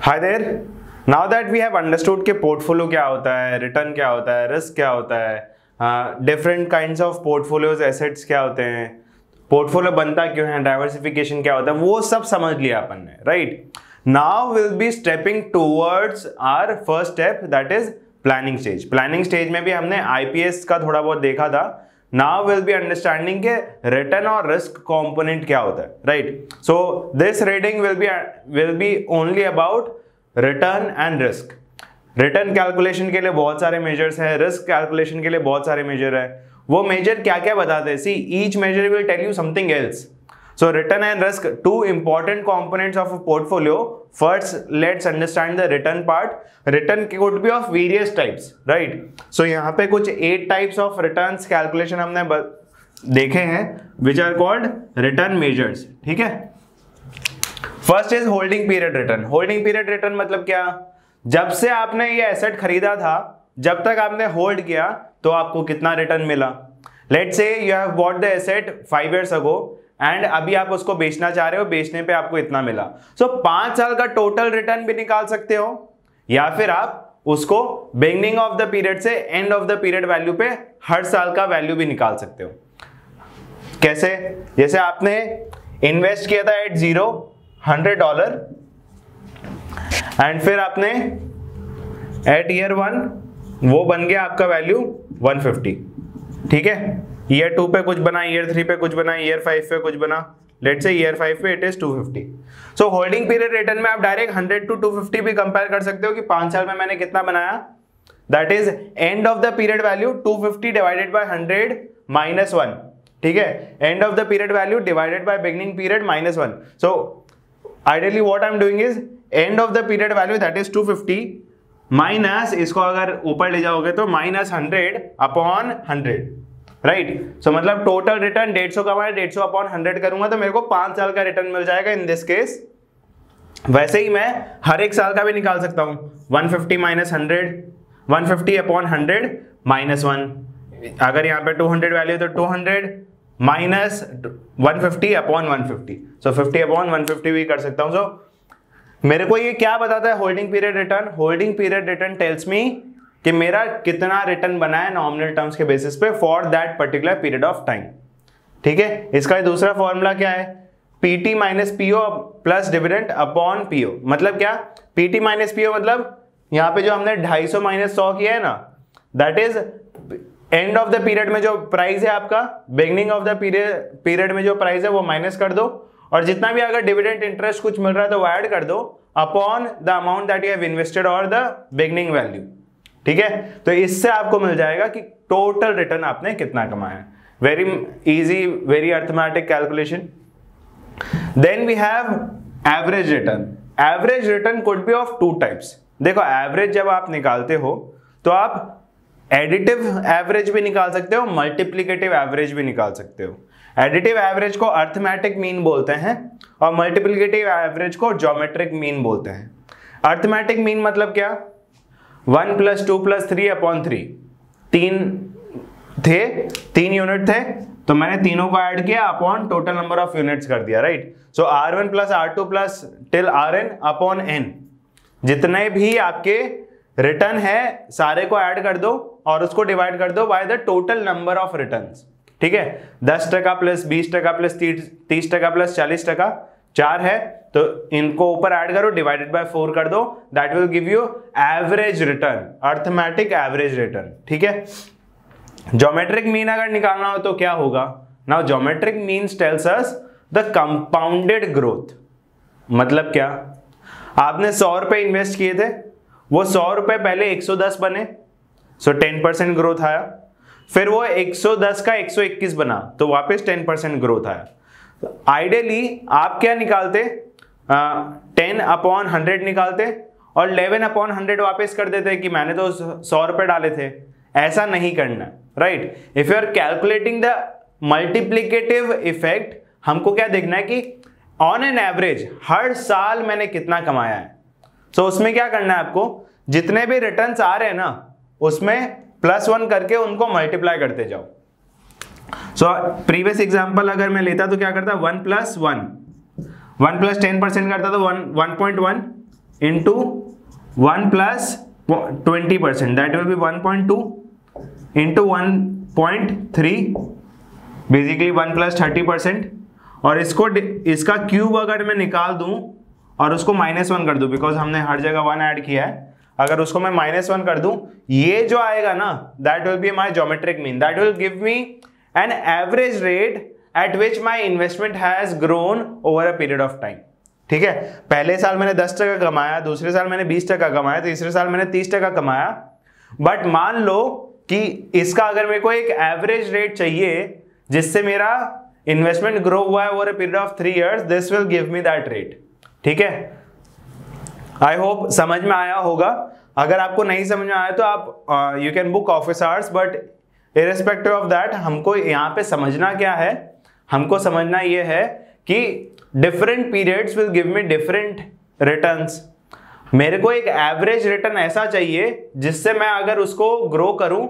Hi there. Now that we have understood कि portfolio क्या होता है, रिटर्न क्या होता है, रिस्क क्या होता है, different kinds of portfolios, assets क्या होते हैं, पोर्टफोलियो बनता क्यों है, डाइवर्सिफिकेशन क्या होता है, वो सब समझ लिया अपन ने, right? Now will be stepping towards our first step, that is planning stage. Planning stage में भी हमने आईपीएस का थोड़ा बहुत देखा था। Now we'll be understanding के रिटर्न और रिस्क कंपोनेंट क्या होता है, right? So this reading will be only about return and risk. Return calculation के लिए बहुत सारे मेजर्स हैं, रिस्क कैलकुलेशन के लिए बहुत सारे मेजर है। वो मेजर क्या क्या बताते हैं? See each major will tell you something else. So return and risk, two important components of a portfolio. First, let's understand the return part. Return could be of various types, right? So यहाँ पे कुछ 8 types of returns calculation हमने देखे हैं, which are called return measures. ठीक है? First is holding period return. Holding period return मतलब क्या? जब से आपने ये एसेट खरीदा था, जब तक आपने होल्ड किया, तो आपको कितना रिटर्न मिला? Let's say you have bought the asset 5 years ago. And अभी आप उसको बेचना चाह रहे हो, बेचने पे आपको इतना मिला। सो 5 साल का टोटल रिटर्न भी निकाल सकते हो, या फिर आप उसको बिगिनिंग ऑफ द पीरियड से end of the period value पे हर साल का वैल्यू भी निकाल सकते हो। कैसे? जैसे आपने इन्वेस्ट किया था एट जीरो $100 एंड फिर आपने एट ईयर 1 वो बन गया आपका वैल्यू 150। ठीक है? ईयर 2 पे कुछ बना, ईयर 3 पे कुछ बना, ईयर 5 पे कुछ बना, लेट्स से ईयर 5 पे it is 250। So holding period return में आप डायरेक्ट 100 to 250 भी कंपेयर कर सकते हो कि 5 साल में मैंने कितना बनाया। That is end of the period value 250 divided by 100 minus 1। ठीक है? End of the period value divided by beginning period minus 1। So ideally what I am doing is end of the period value that is 250 minus, इसको अगर ऊपर ले जाओगे तो minus 100 upon 100, right? सो मतलब total return 150 का, मैं 150 अपॉन 100 करूंगा तो मेरे को 5 साल का रिटर्न मिल जाएगा इन दिस केस। वैसे ही मैं हर एक साल का भी निकाल सकता हूं, 150 माइनस 100, 150 अपॉन 100 माइनस 1। अगर यहाँ पे 200 वैल्यू तो 200 माइनस 150 अपॉन 150। सो 50 अपॉन 150 भी कर सकता हूं। सो मेरे को ये क्या बताता है holding period return? Holding period return tells me कि मेरा कितना रिटर्न बना है नॉमिनल टर्म्स के बेसिस पे for that particular period of time. ठीक है? इसका दूसरा फॉर्मूला क्या है? PT minus PO plus dividend upon PO. मतलब क्या? पीटी माइनस पीओ मतलब यहाँ पे जो हमने 250 माइनस 100 किया है ना, that is end of the period में जो प्राइस है आपका, बिगिनिंग ऑफ द पीरियड में जो प्राइस है वो माइनस कर दो, और जितना भी अगर डिविडेंड इंटरेस्ट कुछ मिल रहा है तो वो ऐड कर दो upon the amount that you have invested और द बिगिनिंग वैल्यू। ठीक है? तो इससे आपको मिल जाएगा कि टोटल रिटर्न आपने कितना कमाया। Very easy, very arithmetic calculation. Then we have average return. Average return could be of 2 types. देखो, एवरेज जब आप निकालते हो तो आप एडिटिव एवरेज भी निकाल सकते हो, मल्टीप्लिकेटिव एवरेज भी निकाल सकते हो। एडिटिव एवरेज को अर्थमेटिक मीन बोलते हैं और मल्टीप्लिकेटिव एवरेज को ज्योमेट्रिक मीन बोलते हैं। अर्थमेटिक मीन मतलब क्या? 1 + 2 + 3 अपॉन 3। 3 यूनिट थे तो मैंने तीनों को ऐड किया upon total number of units कर दिया, राइट? सो R1 + R2 + till Rn upon n। जितने भी आपके रिटर्न है सारे को ऐड कर दो और उसको डिवाइड कर दो by the total number of returns. ठीक है? 10% + 20% + 30% + 40%, 4 है तो इनको ऊपर ऐड करो, डिवाइडेड बाय 4 कर दो, that will give you average return, arithmetic average return. ठीक है? ज्योमेट्रिक मीन अगर निकालना हो तो क्या होगा? Now geometric means tells us the compounded growth. मतलब क्या? आपने 100 रुपए इन्वेस्ट किए थे, वो 100 रुपए पहले 110 बने, सो 10% ग्रोथ आया, फिर वो 110 का 121 बना तो वापस 10% ग्रोथ आया। आइडियली आप क्या निकालते? 10 अपॉन 100 निकालते और 11 अपॉन 100 वापस कर देते कि मैंने तो 100 रुपए डाले थे। ऐसा नहीं करना, right? If you are calculating the multiplicative effect, हमको क्या देखना है कि ऑन एन एवरेज हर साल मैंने कितना कमाया है। सो उसमें क्या करना है आपको? जितने भी रिटर्न्स आ रहे हैं ना, उसमें +1 करके उनको मल्टीप्लाई करते जाओ। सो प्रीवियस एग्जांपल अगर मैं लेता तो क्या करता? 1 + 1 1 + 10% करता तो 1.1 into 1 plus 20%, that will be 1.2 into 1.3, basically 1 plus 30%। और इसका क्यूब अगर मैं निकाल दूं और उसको -1 कर दूं, बिकॉज हमने हर जगह 1 ऐड किया है, अगर उसको मैं -1 कर दूं, ये जो आएगा ना, that will be my geometric mean, that will give me an average rate at which my investment has grown over a period of time. ठीक है, पहले साल मैंने 10% कमाया, दूसरे साल मैंने 20% कमाया, तीसरे साल मैंने 30% कमाया। बट मान लो कि इसका अगर मेरे को एक एवरेज रेट चाहिए जिससे मेरा इन्वेस्टमेंट ग्रो हुआ है over a period of 3 years, this will give me that rate. ठीक है, आई होप समझ में आया होगा। अगर आपको नहीं समझ में आया तो आप you can book office hours, but irrespective of that हमको यहाँ पे समझना क्या है, हमको समझना ये है कि different periods will give me different returns. मेरे को एक एवरेज रिटर्न ऐसा चाहिए जिससे मैं अगर उसको ग्रो करूं,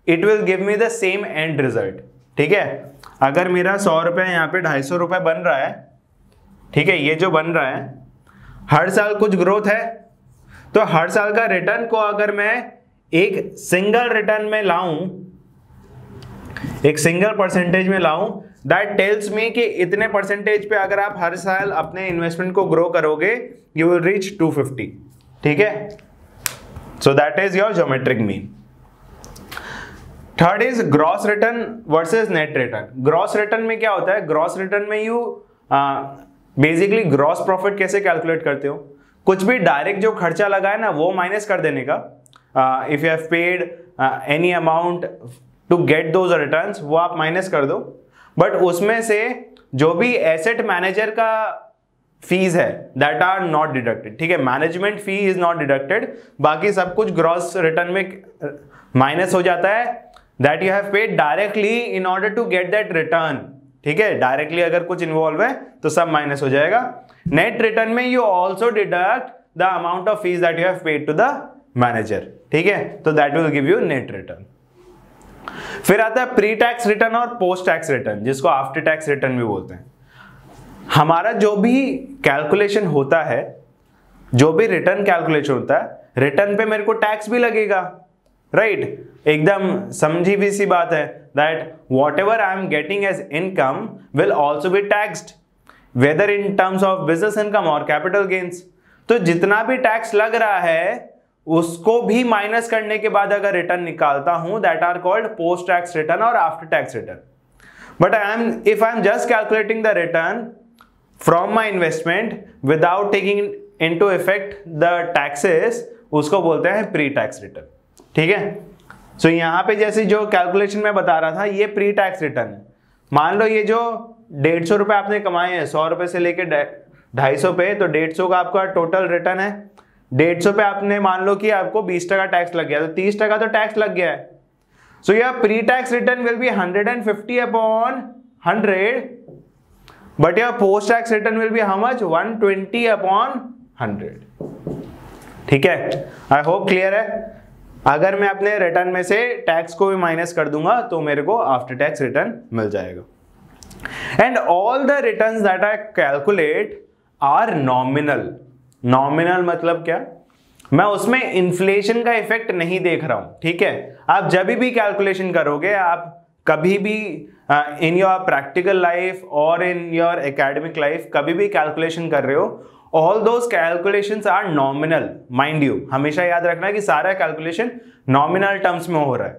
it will give me the same and result. ठीक है, अगर मेरा 100 रुपये यहाँ पे 250 रुपये बन रहा है, ठीक है, ये जो बन रहा है, हर साल कुछ ग्रोथ है, तो हर साल का रिटर्न को अगर मैं एक सिंगल रिटर्न में लाऊं, एक सिंगल परसेंटेज में लाऊं, दैट टेल्स मी कि इतने परसेंटेज पे अगर आप हर साल अपने इन्वेस्टमेंट को ग्रो करोगे, यू विल रीच 250। ठीक है, so that is your geometric mean. Third is gross return versus net return. Gross return में क्या होता है, ग्रॉस रिटर्न में यू बेसिकली ग्रॉस प्रॉफिट कैसे कैलकुलेट करते हो, कुछ भी डायरेक्ट जो खर्चा लगा है ना वो माइनस कर देने का। If you have paid any amount to get those returns, वो आप माइनस कर दो, बट उसमें से जो भी एसेट मैनेजर का फीस है दैट आर नॉट डिडक्टेड। ठीक है, management fee is not deducted, बाकी सब कुछ ग्रॉस रिटर्न में माइनस हो जाता है, that you have paid directly in order to get that return. ठीक है, डायरेक्टली अगर कुछ इन्वॉल्व है तो सब माइनस हो जाएगा। नेट रिटर्न में you also deduct the amount of fees that you have paid to the manager. ठीक है, तो that will give you net return. फिर आता है प्री टैक्स रिटर्न और पोस्ट टैक्स रिटर्न, जिसको आफ्टर टैक्स रिटर्न भी बोलते हैं। हमारा जो भी कैलकुलेशन होता है, जो भी रिटर्न कैलकुलेशन होता है, रिटर्न पे मेरे को टैक्स भी लगेगा, राइट? एकदम समझी भी सी बात है that whatever I am getting as income will also be taxed, whether in terms of business income और कैपिटल गेन्स। तो जितना भी टैक्स लग रहा है उसको भी माइनस करने के बाद अगर रिटर्न निकालता हूं, that are called post tax return और after tax return. But if I am just calculating the return from my investment without taking into effect the taxes, उसको बोलते हैं प्री टैक्स रिटर्न। ठीक है, सो यहां पे जैसे जो कैलकुलेशन मैं बता रहा था, ये प्री टैक्स रिटर्न है। मान लो ये जो 150 रुपए आपने कमाए हैं, 100 रुपए से लेके 250 पे, तो 150 का आपका टोटल रिटर्न है। 150 पे आपने मान लो कि आपको 20% टैक्स लग गया, तो 30% तो टैक्स लग गया है। So your pre tax return will B 150 upon 100, but your post tax return will B how much, 120 upon 100। ठीक है, आई होप क्लियर है। अगर मैं अपने रिटर्न में से टैक्स को भी माइनस कर दूंगा तो मेरे को आफ्टर टैक्स रिटर्न मिल जाएगा। And all the returns that I calculate are nominal. Nominal मतलब क्या, मैं उसमें इन्फ्लेशन का इफेक्ट नहीं देख रहा हूं। ठीक है, आप जब भी कैलकुलेशन करोगे, आप कभी भी इन योर प्रैक्टिकल लाइफ और इन योर एकेडमिक लाइफ कभी भी कैलकुलेशन कर रहे हो, all those calculations are nominal. Mind you, हमेशा याद रखना कि सारा कैलकुलेशन नॉमिनल टर्म्स में हो रहा है।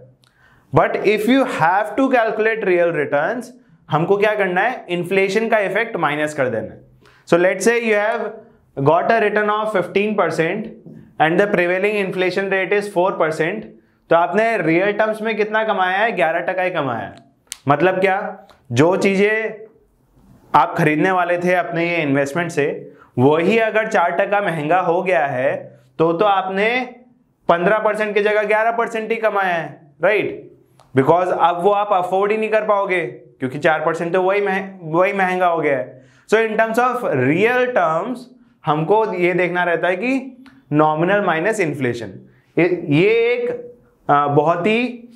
But if you have to calculate real returns, हमको क्या करना है, इन्फ्लेशन का इफेक्ट माइनस कर देना है। So let's say you have got a return of 15% and the prevailing inflation rate is 4%, तो आपने रियल टर्म्स में कितना कमाया है, 11% ही कमाया है। मतलब क्या, जो चीजें आप खरीदने वाले थे अपने ये इन्वेस्टमेंट से, वही अगर 4% महंगा हो गया है तो आपने 15% की जगह 11% ही कमाया है, राइट? बिकॉज अब वो आप अफोर्ड ही नहीं कर पाओगे क्योंकि 4% तो वही महंगा हो गया है। So in terms of real terms हमको ये देखना रहता है कि नॉमिनल माइनस इन्फ्लेशन। ये एक बहुत ही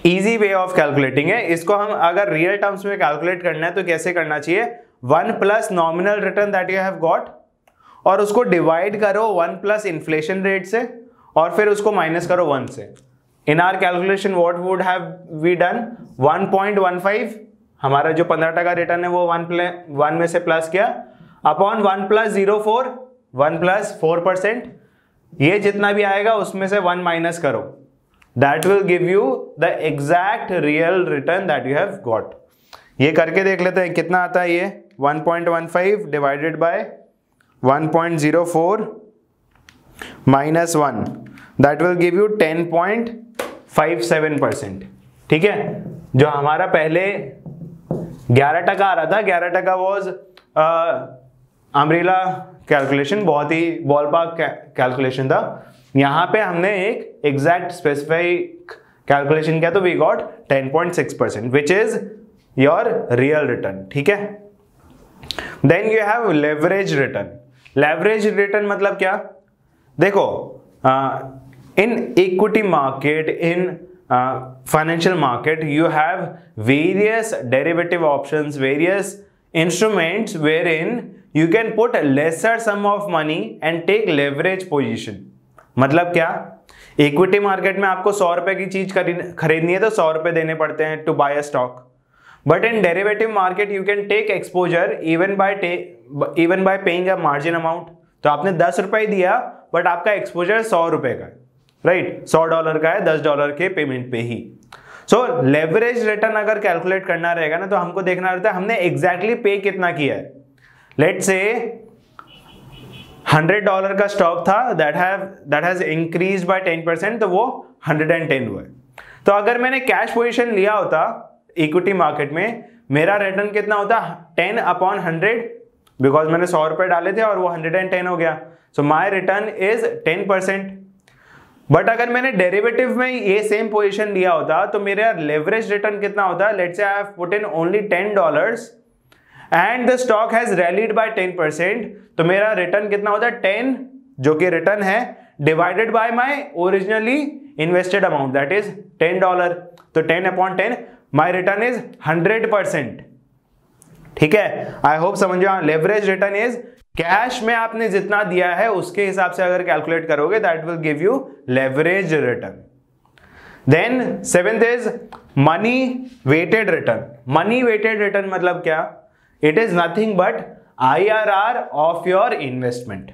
इजी वे ऑफ कैलकुलेटिंग है। इसको हम अगर रियल टर्म्स में कैलकुलेट करना है तो कैसे करना चाहिए, 1 plus nominal return that you have got और उसको डिवाइड करो 1 प्लस इन्फ्लेशन रेट से और फिर उसको माइनस करो 1 से। In our calculation what would have we done, 1.15 हमारा जो 15% रिटर्न है वो 1 में से प्लस किया अपॉन 1 प्लस 0.4 1 प्लस 4%, ये जितना भी आएगा उसमें से 1 माइनस करो, that will give you the exact real return that you have got. ये करके देख लेते हैं कितना आता है। ये 1.15 divided by 1.04 minus 1, that will give you 10.57%। ठीक है, जो हमारा पहले 11% आ रहा था, 11% वॉज अम्ब्रेला कैलकुलेशन, बहुत ही बॉल पार्क कैलकुलेशन था। यहां पे हमने एक एग्जैक्ट स्पेसिफिक कैलकुलेशन किया तो we got 10.6% which is your real return. ठीक है, then you have leverage return. Leverage return मतलब क्या, देखो in equity market, in financial market, you have various derivative options, various instruments wherein you can put a lesser sum of money and take leverage position। मतलब क्या, equity market में आपको 100 रुपए की चीज खरीदनी है तो 100 रुपए देने पड़ते हैं to buy a stock, but in derivative market you can take exposure even by paying a margin amount. तो आपने 10 रुपए दिया बट आपका एक्सपोजर 100 रुपए का है, राइट, $100 का है, $10 के पेमेंट पे ही। सो लेवरेज रिटर्न अगर कैलकुलेट करना रहेगा ना तो हमको देखना रहता है हमने एग्जैक्टली पे कितना किया है। लेट्स से $100 का स्टॉक था, दैट हैज इंक्रीज बाय 10%, तो वो 110 हुआ है। तो अगर मैंने कैश पोजीशन लिया होता इक्विटी मार्केट में, मेरा रिटर्न कितना होता 10/100, बिकॉज मैंने 100 रुपए डाले थे और वो 110 हो गया। सो माई रिटर्न इज 10%। बट अगर मैंने डेरिवेटिव में ये सेम पोजीशन लिया होता तो मेरा लेवरेज रिटर्न कितना होता, let's say I have put in only $10 and the stock has rallied by 10%, तो मेरा रिटर्न कितना होता है 10, जो कि रिटर्न है, divided by my originally invested amount that is $10। तो 10/10 माय रिटर्न इज 100%। ठीक है, आई होप समझ जाओ। लेवरेज रिटर्न इज कैश में आपने जितना दिया है उसके हिसाब से अगर कैलकुलेट करोगे that will give you leverage return. Then 7th is money weighted return. Money weighted return मतलब क्या, it is nothing but IRR of your investment.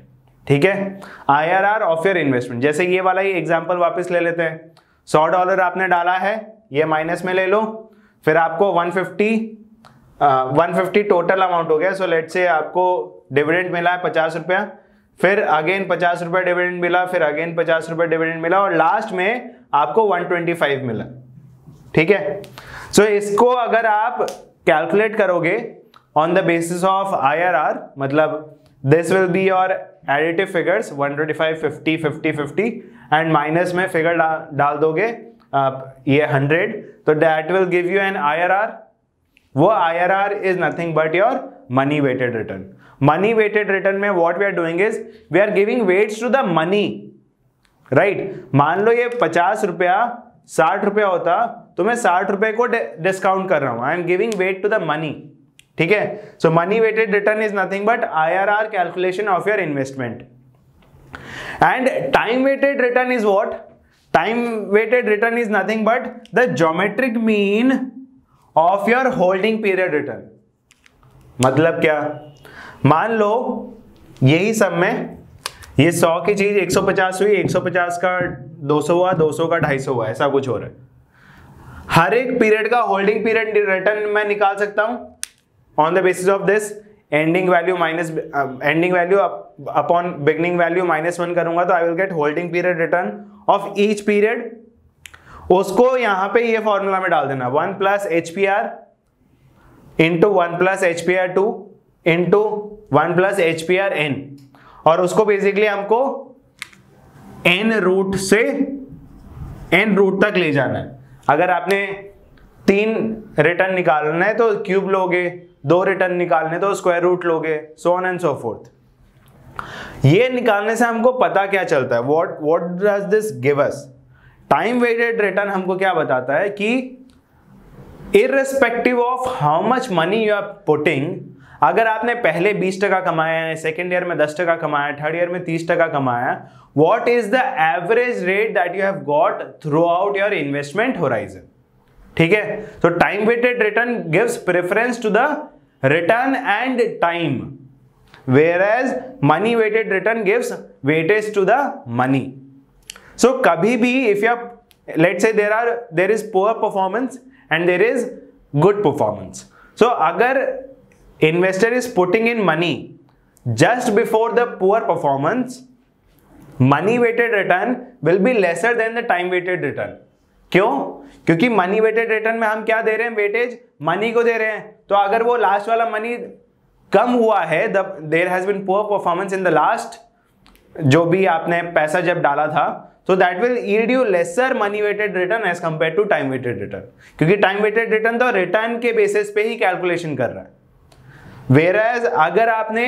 ठीक है, IRR ऑफ योर इन्वेस्टमेंट। जैसे ये वाला ही एग्जांपल वापस ले लेते हैं, $100 आपने डाला है, ये माइनस में ले लो, फिर आपको 150 टोटल अमाउंट हो गया। सो लेट्स से आपको डिविडेंड मिला है 50 रुपया, फिर अगेन 50 रुपया डिविडेंड मिला, फिर अगेन 50 रुपया डिविडेंड मिला और लास्ट में आपको 125 मिला। ठीक है, सो इसको अगर आप कैलकुलेट करोगे on the basis of IRR, मतलब this will be your additive figures 125, 50, 50, 50 and minus में फिगर डाल दोगे ये 100, तो that will give you an IRR। वो IRR is nothing but your money weighted return. Money weighted return में what we are doing is we are giving weights to the money, right. मान लो ये 50 रुपया 60 रुपया होता तो मैं 60 रुपए को डिस्काउंट कर रहा हूं, I am giving weight to the money. ठीक है, so money weighted return is nothing but IRR calculation of your investment. And time weighted return is what, time weighted return is nothing but the geometric mean of your holding period return. मतलब क्या, मान लो यही सब में ये 100 की चीज 150 हुई, 150 का 200 हुआ, 200 का 250 हुआ, ऐसा कुछ हो रहा है। हर एक पीरियड का होल्डिंग पीरियड रिटर्न मैं निकाल सकता हूं on the basis of this ending value minus ending value upon beginning value -1 करूंगा तो I will get holding period return of each period. उसको यहां पे ये फॉर्मूला में डाल देना 1 + HPR into 1 + HPR2 into 1 + HPRN, और उसको बेसिकली हमको n रूट से n रूट तक ले जाना है। अगर आपने 3 रिटर्न निकालना है तो क्यूब लोगे, 2 रिटर्न निकालने तो स्क्वायर रूट लोगे, so on and so forth. ये निकालने से हमको पता क्या चलता है, what does this give us. Time weighted return हमको क्या बताता है कि irrespective of how much money you are putting, अगर आपने पहले 20% कमाया है, सेकेंड ईयर में 10% कमाया, थर्ड ईयर में 30% कमाया, what is the average rate that you have got throughout your investment horizon? ठीक है, तो time weighted return gives preference to the return and time, whereas money weighted return gives weightage to the money. So कभी भी if you are, let's say there is poor performance and there is good performance. So अगर investor is putting in money just before the poor performance, money weighted return will be lesser than the time weighted return. क्यों? क्योंकि money weighted return में हम क्या दे रहे हैं? Weightage money को दे रहे हैं। तो अगर वो लास्ट वाला मनी कम हुआ है, there has been poor performance in the last, जो भी आपने पैसा जब डाला था, तो that will yield you lesser money weighted return as compared to time weighted return, क्योंकि टाइम वेटेड रिटर्न तो रिटर्न के बेसिस पे ही कैलकुलेशन कर रहा है। वेयरएज अगर आपने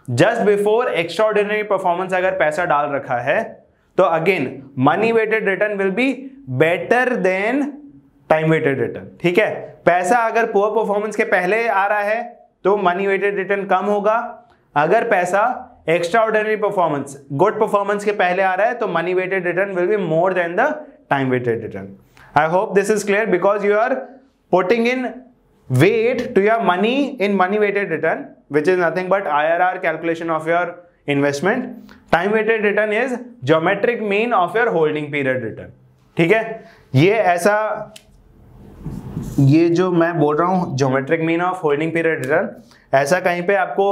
जस्ट बिफोर एक्स्ट्राऑर्डिनरी परफॉर्मेंस अगर पैसा डाल रखा है, तो again money weighted return will be better than time weighted return. ठीक है, पैसा अगर पुअर परफॉर्मेंस के पहले आ रहा है तो मनी वेटेड रिटर्न कम होगा, अगर पैसा extraordinary performance good performance के पहले आ रहा है तो money weighted return will be more than the time weighted return. I hope this is clear, because you are putting in weight to your money in money weighted return, which is nothing but IRR calculation of your investment. Time weighted return is geometric mean of your holding period return. ठीक है, ये जो मैं बोल रहा हूँ geometric mean of holding period return, ऐसा कहीं पे आपको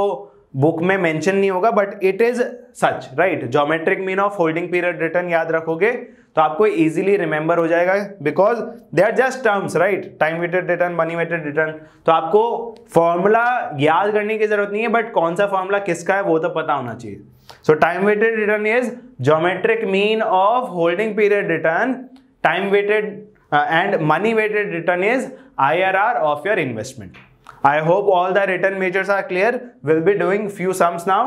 बुक में मेंशन नहीं होगा, but it is such, right? Geometric mean of holding period return याद रखोगे तो आपको इजीली रिमेंबर हो जाएगा, because they are just terms, right? Time weighted return, money weighted return, तो आपको फॉर्मूला याद करने की जरूरत नहीं है, बट कौन सा फॉर्मूला किसका है वो तो पता होना चाहिए। So time weighted return is geometric mean of holding period return, time weighted and money weighted return is IRR of your investment. I hope all the written measures are clear. We'll be doing few sums now,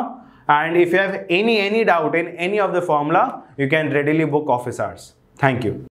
and if you have any doubt in any of the formula, you can readily book office hours. Thank you.